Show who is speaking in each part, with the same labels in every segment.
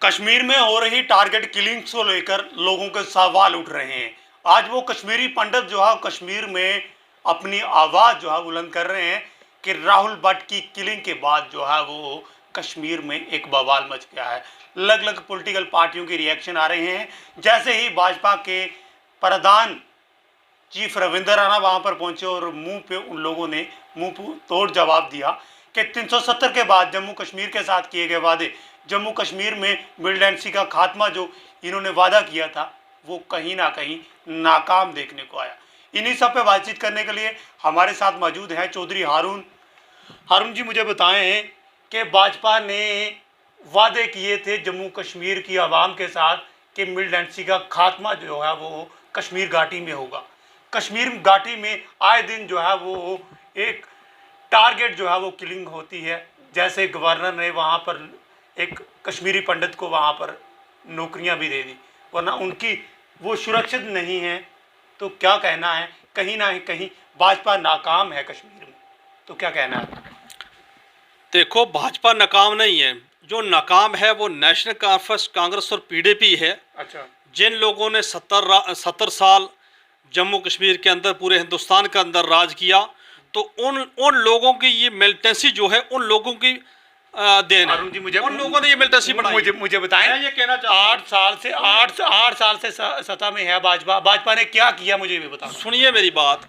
Speaker 1: कश्मीर में हो रही टारगेट किलिंग्स को लेकर लोगों के सवाल उठ रहे हैं। आज वो कश्मीरी पंडित जो है कश्मीर में अपनी आवाज़ जो है बुलंद कर रहे हैं कि राहुल भट्ट की किलिंग के बाद जो है वो कश्मीर में एक बवाल मच गया है। अलग अलग पॉलिटिकल पार्टियों के रिएक्शन आ रहे हैं। जैसे ही भाजपा के प्रधान चीफ रविंदर राणा वहां पर पहुंचे और मुंह पे उन लोगों ने मुंह तोड़ जवाब दिया कि 370 के बाद जम्मू कश्मीर के साथ किए गए वादे, जम्मू कश्मीर में मिलिटेंसी का खात्मा जो इन्होंने वादा किया था वो कहीं ना कहीं नाकाम देखने को आया। इन्हीं सब पे बातचीत करने के लिए हमारे साथ मौजूद हैं चौधरी हारून जी। मुझे बताएं कि भाजपा ने वादे किए थे जम्मू कश्मीर की आवाम के साथ कि मिलिटेंसी का खात्मा जो है वो कश्मीर घाटी में होगा। कश्मीर घाटी में आए दिन जो है वो एक टारगेट जो है वो किलिंग होती है। जैसे गवर्नर ने वहाँ पर एक कश्मीरी पंडित को वहाँ पर नौकरियाँ भी दे दी, वरना उनकी वो सुरक्षित नहीं है। तो क्या कहना है, कहीं ना कहीं भाजपा नाकाम है कश्मीर में, तो क्या कहना है?
Speaker 2: देखो, भाजपा नाकाम नहीं है। जो नाकाम है वो नेशनल कॉन्फ्रेंस, कांग्रेस और पीडीपी है।
Speaker 1: अच्छा।
Speaker 2: जिन लोगों ने 70 साल जम्मू कश्मीर के अंदर, पूरे हिंदुस्तान के अंदर राज किया, तो उन लोगों की ये मिलिटेंसी जो है उन लोगों की देन है।
Speaker 1: जी, मुझे
Speaker 2: उन लोगों ने ये मिलिटेंसी बनाई।
Speaker 1: मुझे बताएं,
Speaker 2: मैं ये कहना चाहता हूं,
Speaker 1: 8 साल से सत्ता में है भाजपा ने क्या किया मुझे भी बताओ।
Speaker 2: सुनिए मेरी बात।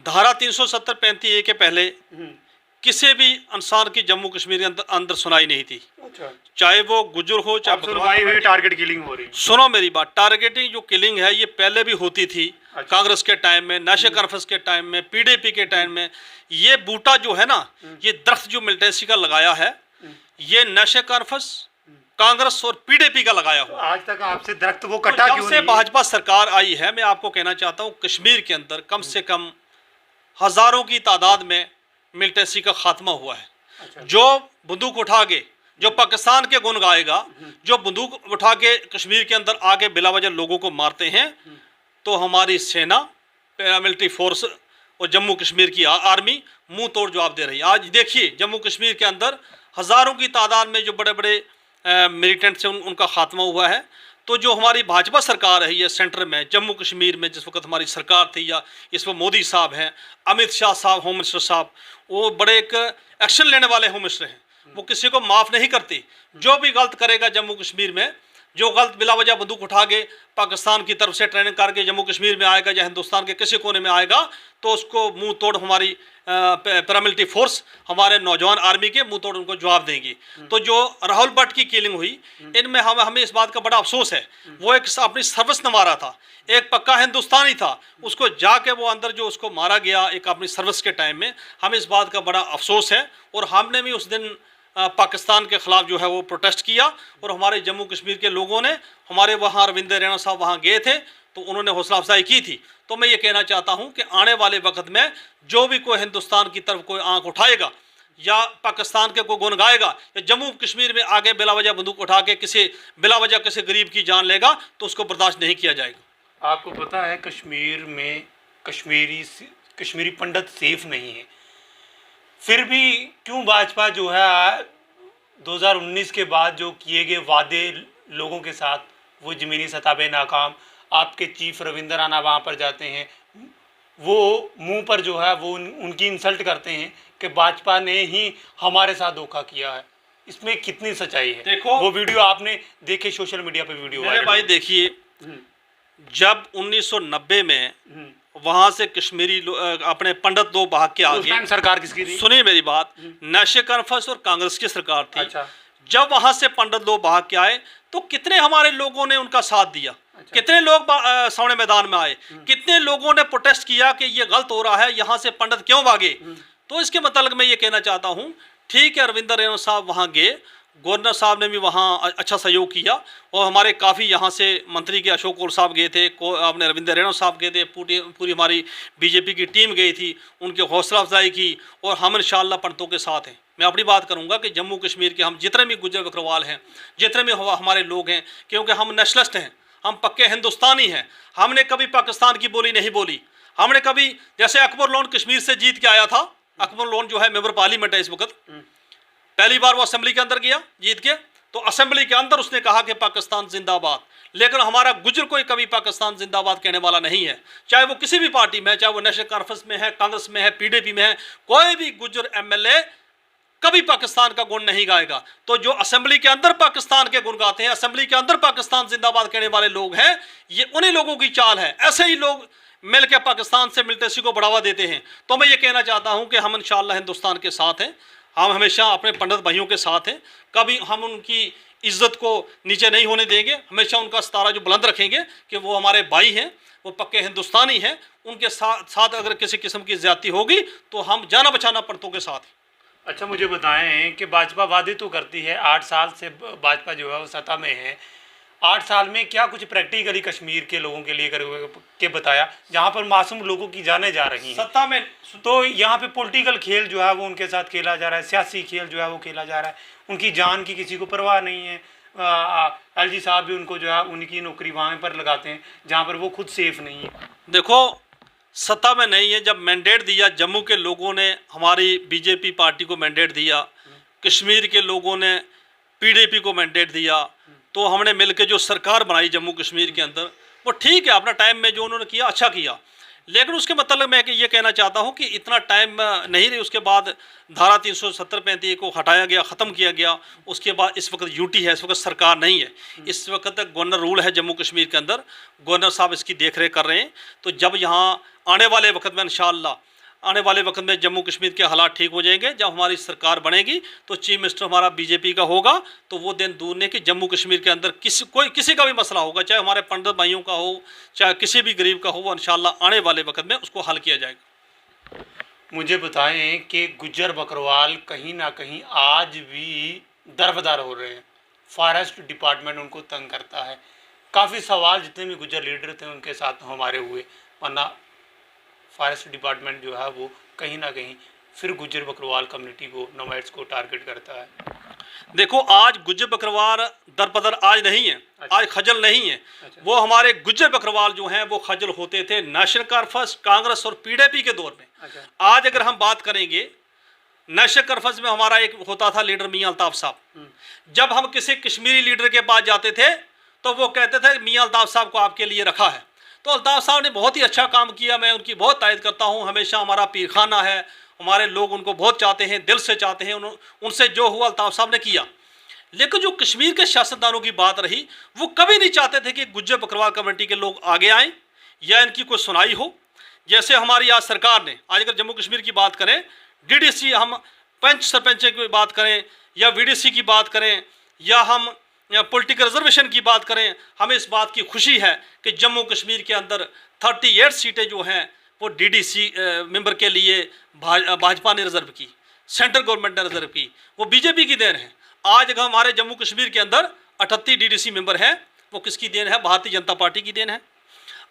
Speaker 2: धारा 370-35A के पहले किसी भी इंसान की जम्मू कश्मीर के अंदर सुनाई नहीं थी।
Speaker 1: अच्छा।
Speaker 2: चाहे वो गुजर हो, चाहे
Speaker 1: टारगेट किलिंग हो रही।
Speaker 2: सुनो मेरी बात, टारगेटिंग जो किलिंग है ये पहले भी होती थी। अच्छा। कांग्रेस के टाइम में, नेशनल कॉन्फ्रेंस के टाइम में, पीडीपी के टाइम में। ये बूटा जो है ना, ये दरख्त जो मिलिटेंसी का लगाया है, ये नेशनल कॉन्फ्रेंस, कांग्रेस और पीडीपी का लगाया हुआ।
Speaker 1: आज तक आपसे दरख्त वो कटा
Speaker 2: तो
Speaker 1: क्यों
Speaker 2: जब से भाजपा सरकार आई है, मैं आपको कहना चाहता हूँ कश्मीर के अंदर कम से कम हजारों की तादाद में मिलिटेंसी का खात्मा हुआ है। अच्छा। जो बंदूक उठा के, जो पाकिस्तान के गुण गाएगा, जो बंदूक उठा के कश्मीर के अंदर आके बिला वजह लोगों को मारते हैं, तो हमारी सेना, पैरामिलिट्री फोर्स और जम्मू कश्मीर की आर्मी मुंह तोड़ जवाब दे रही है। आज देखिए जम्मू कश्मीर के अंदर हज़ारों की तादाद में जो बड़े बड़े मिलिटेंट से उनका खात्मा हुआ है। तो जो हमारी भाजपा सरकार है ये सेंटर में, जम्मू कश्मीर में जिस वक्त हमारी सरकार थी, या इस वक्त मोदी साहब हैं, अमित शाह साहब होम मिनिस्टर साहब, वो बड़े एक एक्शन लेने वाले होम मिनिस्टर हैं। वो किसी को माफ़ नहीं करती। जो भी गलत करेगा जम्मू कश्मीर में, जो गलत बिला वजह बंदूक उठा के पाकिस्तान की तरफ से ट्रेनिंग करके जम्मू कश्मीर में आएगा या हिंदुस्तान के किसी कोने में आएगा, तो उसको मुंह तोड़ हमारी पैरामिलिट्री फोर्स, हमारे नौजवान आर्मी के मुंह तोड़ उनको जवाब देंगी। तो जो राहुल भट्ट की किलिंग हुई, इनमें हमें इस बात का बड़ा अफसोस है। वो एक अपनी सर्विस न मारा था, एक पक्का हिंदुस्तानी था, उसको जाके वो अंदर जो उसको मारा गया एक अपनी सर्विस के टाइम में, हमें इस बात का बड़ा अफसोस है। और हमने भी उस दिन पाकिस्तान के ख़िलाफ़ जो है वो प्रोटेस्ट किया, और हमारे जम्मू कश्मीर के लोगों ने, हमारे वहाँ रविंदर राणा साहब वहाँ गए थे, तो उन्होंने हौसला अफजाई की थी। तो मैं ये कहना चाहता हूँ कि आने वाले वक्त में जो भी कोई हिंदुस्तान की तरफ कोई आंख उठाएगा या पाकिस्तान के कोई गुण गाएगा या जम्मू कश्मीर में आगे बिला वजह बंदूक उठा के बिला वजह किसी गरीब की जान लेगा, तो उसको बर्दाश्त नहीं किया जाएगा।
Speaker 1: आपको पता है कश्मीर में कश्मीरी पंडित सेफ नहीं है, फिर भी क्यों भाजपा जो है 2019 के बाद जो किए गए वादे लोगों के साथ वो ज़मीनी सतह पे नाकाम। आपके चीफ रविंदर राणा वहाँ पर जाते हैं, वो मुंह पर जो है वो उनकी इंसल्ट करते हैं कि भाजपा ने ही हमारे साथ धोखा किया है। इसमें कितनी सच्चाई है?
Speaker 2: देखो,
Speaker 1: वो वीडियो आपने देखे सोशल मीडिया पे वीडियो।
Speaker 2: मेरे भाई देखिए, जब 1990 में वहां से कश्मीरी अपने पंडित दो भाग के आगे,
Speaker 1: सरकार किसकी थी?
Speaker 2: सुनिए मेरी बात, नेशनल कॉन्फ्रेंस और कांग्रेस की सरकार थी।
Speaker 1: अच्छा। जब
Speaker 2: जब वहां से पंडित दो भाग के आए तो कितने हमारे लोगों ने उनका साथ दिया। अच्छा। कितने लोग सामने मैदान में आए, कितने लोगों ने प्रोटेस्ट किया कि ये गलत हो रहा है, यहाँ से पंडित क्यों भागे। तो इसके मतलब मैं ये कहना चाहता हूँ, ठीक है रविंदर राणा साहब वहाँ गए, गवर्नर साहब ने भी वहाँ अच्छा सहयोग किया, और हमारे काफ़ी यहाँ से मंत्री के अशोक कौल साहब गए थे, अपने रविंदर राणा साहब गए थे, पूरी हमारी बीजेपी की टीम गई थी, उनकी हौसला अफजाई की, और हम इंशाअल्लाह पंडितों के साथ हैं। मैं अपनी बात करूंगा कि जम्मू कश्मीर के हम जितने भी गुजर बकरवाल हैं, जितने भी हमारे लोग हैं, क्योंकि हम नेशनलिस्ट हैं, हम पक्के हिंदुस्तानी हैं, हमने कभी पाकिस्तान की बोली नहीं बोली। हमने कभी, जैसे अकबर लोन कश्मीर से जीत के आया था, अकबर लोन जो है मेंबर पार्लियामेंट है इस वक्त, पहली बार वो असेंबली के अंदर गया जीत के, तो असेंबली के अंदर उसने कहा कि पाकिस्तान जिंदाबाद, लेकिन हमारा गुजर कोई कभी पाकिस्तान जिंदाबाद कहने वाला नहीं है, चाहे वो किसी भी पार्टी में है, चाहे वो नेशनल कॉन्फ्रेंस में है, कांग्रेस में है, पीडीपी में है, कोई भी गुजर एमएलए कभी पाकिस्तान का गुण नहीं गाएगा। तो जो असेंबली के अंदर पाकिस्तान के गुण गाते हैं, असेंबली के अंदर पाकिस्तान जिंदाबाद कहने वाले लोग हैं, ये उन्हीं लोगों की चाल है। ऐसे ही लोग मिलकर पाकिस्तान से मिलिटेंसी को बढ़ावा देते हैं। तो मैं ये कहना चाहता हूं कि हम इंशाअल्लाह हिंदुस्तान के साथ हैं, हम हमेशा अपने पंडित भाइयों के साथ हैं, कभी हम उनकी इज्जत को नीचे नहीं होने देंगे, हमेशा उनका सितारा जो बुलंद रखेंगे कि वो हमारे भाई हैं, वो पक्के हिंदुस्तानी हैं। उनके साथ अगर किसी किस्म की ज्यादती होगी तो हम जाना बचाना पंडितों के साथ हैं।
Speaker 1: अच्छा, मुझे बताएं कि भाजपा वादे तो करती है, 8 साल से भाजपा जो है वो सत्ता में है, 8 साल में क्या कुछ प्रैक्टिकली कश्मीर के लोगों के लिए के बताया, जहां पर मासूम लोगों की जानें जा रही हैं
Speaker 2: सत्ता में? तो
Speaker 1: यहाँ पे पॉलिटिकल खेल जो है वो उनके साथ खेला जा रहा है, सियासी खेल जो है वो खेला जा रहा है, उनकी जान की किसी को परवाह नहीं है। एलजी साहब भी उनको जो है उनकी नौकरी वहाँ पर लगाते हैं जहाँ पर वो खुद सेफ नहीं है।
Speaker 2: देखो, सत्ता में नहीं है, जब मैंडेट दिया जम्मू के लोगों ने, हमारी बीजेपी पार्टी को मैंडेट दिया, कश्मीर के लोगों ने पीडीपी को मैंडेट दिया, तो हमने मिलकर जो सरकार बनाई जम्मू कश्मीर के अंदर, वो ठीक है, अपना टाइम में जो उन्होंने किया अच्छा किया। लेकिन उसके मतलब मैं कि ये कहना चाहता हूँ कि इतना टाइम नहीं रही, उसके बाद धारा 370-35 को हटाया गया, ख़त्म किया गया। उसके बाद इस वक्त यूटी है, इस वक्त सरकार नहीं है, इस वक्त गवर्नर रूल है जम्मू कश्मीर के अंदर, गवर्नर साहब इसकी देख रेख कर रहे हैं। तो जब यहाँ आने वाले वक्त में इंशाअल्लाह आने वाले वक्त में जम्मू कश्मीर के हालात ठीक हो जाएंगे, जब हमारी सरकार बनेगी तो चीफ मिनिस्टर हमारा बीजेपी का होगा, तो वो दिन दूर नहीं कि जम्मू कश्मीर के अंदर किसी का भी मसला होगा, चाहे हमारे पंडित भाइयों का हो, चाहे किसी भी गरीब का हो, वो इंशाअल्लाह आने वाले वक्त में उसको हल किया जाएगा।
Speaker 1: मुझे बताएं कि गुज्जर बकरवाल कहीं ना कहीं आज भी दरबदर हो रहे हैं, फॉरेस्ट डिपार्टमेंट उनको तंग करता है। काफ़ी सवाल जितने भी गुज्जर लीडर थे उनके साथ हमारे हुए, वरना फॉरेस्ट डिपार्टमेंट जो है वो कहीं ना कहीं फिर गुज्जर बकरवाल कम्युनिटी को, नोमैड्स को टारगेट करता है।
Speaker 2: देखो, आज गुज्जर बकरवाल दरबदर आज नहीं है,
Speaker 1: अच्छा।
Speaker 2: आज खजल नहीं है।
Speaker 1: अच्छा।
Speaker 2: वो हमारे गुज्जर बकरवाल जो हैं वो खजल होते थे नेशनल कॉन्फ्रेंस, कांग्रेस और पीडीपी के दौर में।
Speaker 1: अच्छा।
Speaker 2: आज अगर हम बात करेंगे, नेशनल कॉन्फ्रेंस में हमारा एक होता था लीडर मियां अल्ताफ साहब, जब हम किसी कश्मीरी लीडर के पास जाते थे तो वो कहते थे मियां अल्ताफ साहब को आपके लिए रखा है। तो अल्ताफ साहब ने बहुत ही अच्छा काम किया, मैं उनकी बहुत तारीफ करता हूँ। हमेशा हमारा पीरखाना है, हमारे लोग उनको बहुत चाहते हैं, दिल से चाहते हैं, उनसे जो हुआ अल्ताफ साहब ने किया। लेकिन जो कश्मीर के सियासतदानों की बात रही, वो कभी नहीं चाहते थे कि गुज्जर बकरवाल कम्युनिटी के लोग आगे आएँ या इनकी कोई सुनाई हो। जैसे हमारी आज सरकार ने, आज अगर जम्मू कश्मीर की बात करें, डीडीसी, हम पंच सरपंच की बात करें या वीडीसी की बात करें या हम पॉलिटिकल रिजर्वेशन की बात करें, हमें इस बात की खुशी है कि जम्मू कश्मीर के अंदर 38 सीटें जो हैं वो डीडीसी मेंबर के लिए भाजपा ने रिजर्व की, सेंट्रल गवर्नमेंट ने रिजर्व की, वो बीजेपी की देन है। आज अगर हमारे जम्मू कश्मीर के अंदर 38 डीडीसी मेंबर हैं, वो किसकी देन है? भारतीय जनता पार्टी की देन है।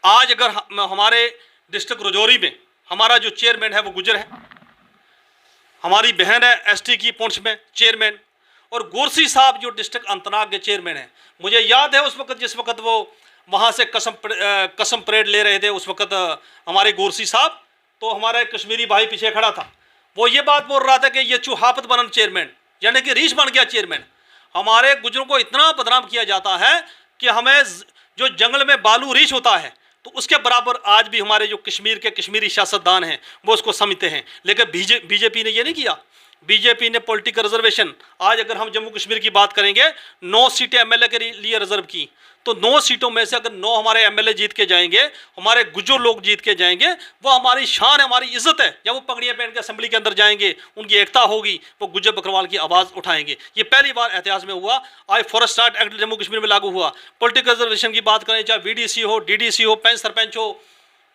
Speaker 2: आज अगर हमारे डिस्ट्रिक्ट रजौरी में हमारा जो चेयरमैन है वो गुजर है, हमारी बहन है एसटी की पुंछ में चेयरमैन, और गोरसी साहब जो डिस्ट्रिक्ट अनंतनाग के चेयरमैन हैं। मुझे याद है उस वक्त जिस वक्त वो वहाँ से कसम परेड ले रहे थे, उस वक्त हमारे गोरसी साहब, तो हमारा एक कश्मीरी भाई पीछे खड़ा था, वो ये बात बोल रहा था कि ये चूहापत बनन चेयरमैन, यानी कि रीछ बन गया चेयरमैन। हमारे गुजरों को इतना बदनाम किया जाता है कि हमें जो जंगल में बालू रीछ होता है, तो उसके बराबर आज भी हमारे जो कश्मीर के कश्मीरी सियासतदान हैं वो उसको समझते हैं। लेकिन बीजेपी ने ये नहीं किया। बीजेपी ने पॉलिटिकल रिजर्वेशन, आज अगर हम जम्मू कश्मीर की बात करेंगे, 9 सीटें एमएलए के लिए रिजर्व की, तो 9 सीटों में से अगर 9 हमारे एमएलए जीत के जाएंगे, हमारे गुज्जर लोग जीत के जाएंगे, वो हमारी शान है, हमारी इज्जत है। जब वो पगड़ियाँ पहन के असेंबली के अंदर जाएंगे, उनकी एकता होगी, वो गुज्जर बकरवाल की आवाज़ उठाएंगे। ये पहली बार इतिहास में हुआ। आज फॉरेस्ट एक्ट जम्मू कश्मीर में लागू हुआ। पॉलिटिकल रिजर्वेशन की बात करें, चाहे वीडीसी हो, डीडीसी हो, पंच सरपंच हो,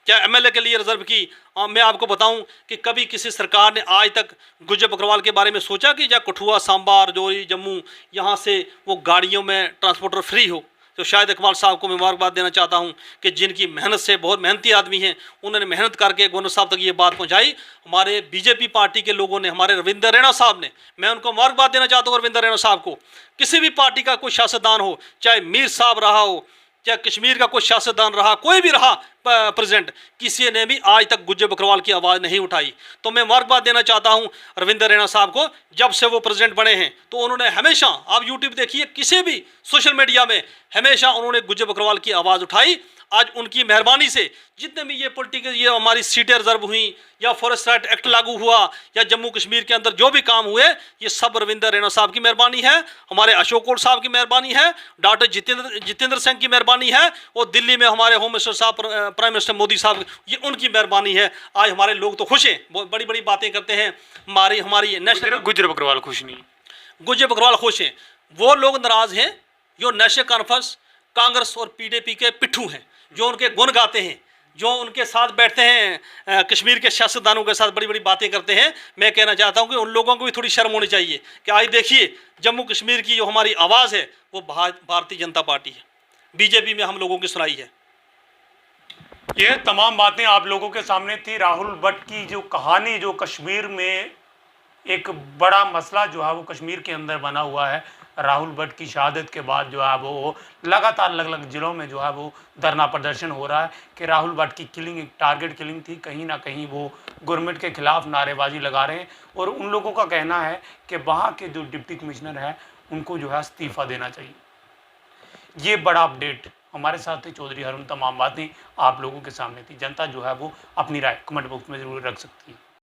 Speaker 2: क्या एमएलए के लिए रिजर्व की। मैं आपको बताऊं कि कभी किसी सरकार ने आज तक गुज्जर बकरवाल के बारे में सोचा कि या कठुआ, सांबा, रजौरी, जम्मू, यहाँ से वो गाड़ियों में ट्रांसपोर्टर फ्री हो। तो शायद इकबाल साहब को मैं मुबारकबाद देना चाहता हूँ कि जिनकी मेहनत से, बहुत मेहनती आदमी हैं, उन्होंने मेहनत करके गवर्नर साहब तक ये बात पहुँचाई। हमारे बीजेपी पार्टी के लोगों ने, हमारे रविंदर रैना साहब ने, मैं उनको मुबारकबाद देना चाहता हूँ रविंदर रैना साहब को। किसी भी पार्टी का कोई सियासतदान हो, चाहे मीर साहब रहा हो, चाहे कश्मीर का कोई सियासतदान रहा, कोई भी रहा, प्रेसिडेंट, किसी ने भी आज तक गुज्जर बकरवाल की आवाज़ नहीं उठाई। तो मैं मुबारकबाद देना चाहता हूं रविंदर रैना साहब को। जब से वो प्रेसिडेंट बने हैं तो उन्होंने हमेशा, आप यूट्यूब देखिए, किसी भी सोशल मीडिया में हमेशा उन्होंने गुज्जर बकरवाल की आवाज़ उठाई। आज उनकी मेहरबानी से जितने भी ये पॉलिटिकल, ये हमारी सीटें रिजर्व हुई, या फॉरेस्ट राइट एक्ट लागू हुआ, या जम्मू कश्मीर के अंदर जो भी काम हुए, ये सब रविंदर रैना साहब की मेहरबानी है, हमारे अशोक कोल साहब की मेहरबानी है, डॉक्टर जितेंद्र सिंह की मेहरबानी है, और दिल्ली में हमारे होम मिनिस्टर साहब, प्राइम मिनिस्टर मोदी साहब, ये उनकी मेहरबानी है। आज हमारे लोग तो खुश हैं, बहुत बड़ी बड़ी बातें करते हैं। हमारी नेशनल,
Speaker 1: गुज्जर बकरवाल खुश नहीं,
Speaker 2: गुज्जर बकरवाल खुश हैं। वो लोग नाराज हैं जो नेशनल कॉन्फ्रेंस, कांग्रेस और पीडीपी के पिट्ठू हैं, जो उनके गुण गाते हैं, जो उनके साथ बैठते हैं, कश्मीर के सियासतदानों के साथ बड़ी बड़ी बातें करते हैं। मैं कहना चाहता हूं कि उन लोगों को भी थोड़ी शर्म होनी चाहिए कि आज देखिए जम्मू कश्मीर की जो हमारी आवाज़ है वो भारतीय जनता पार्टी है, बीजेपी में हम लोगों की सुनाई है।
Speaker 1: ये तमाम बातें आप लोगों के सामने थी। राहुल भट्ट की जो कहानी, जो कश्मीर में एक बड़ा मसला जो है वो कश्मीर के अंदर बना हुआ है। राहुल भट्ट की शहादत के बाद जो है वो लगातार अलग अलग ज़िलों में जो है वो धरना प्रदर्शन हो रहा है कि राहुल भट्ट की किलिंग एक टारगेट किलिंग थी। कहीं ना कहीं वो गवर्नमेंट के खिलाफ नारेबाजी लगा रहे हैं, और उन लोगों का कहना है कि वहाँ के जो डिप्टी कमिश्नर है उनको जो है इस्तीफ़ा देना चाहिए। ये बड़ा अपडेट हमारे साथ थे चौधरी हारून। तमाम बातें आप लोगों के सामने थी। जनता जो है वो अपनी राय कमेंट बॉक्स में ज़रूर रख सकती है।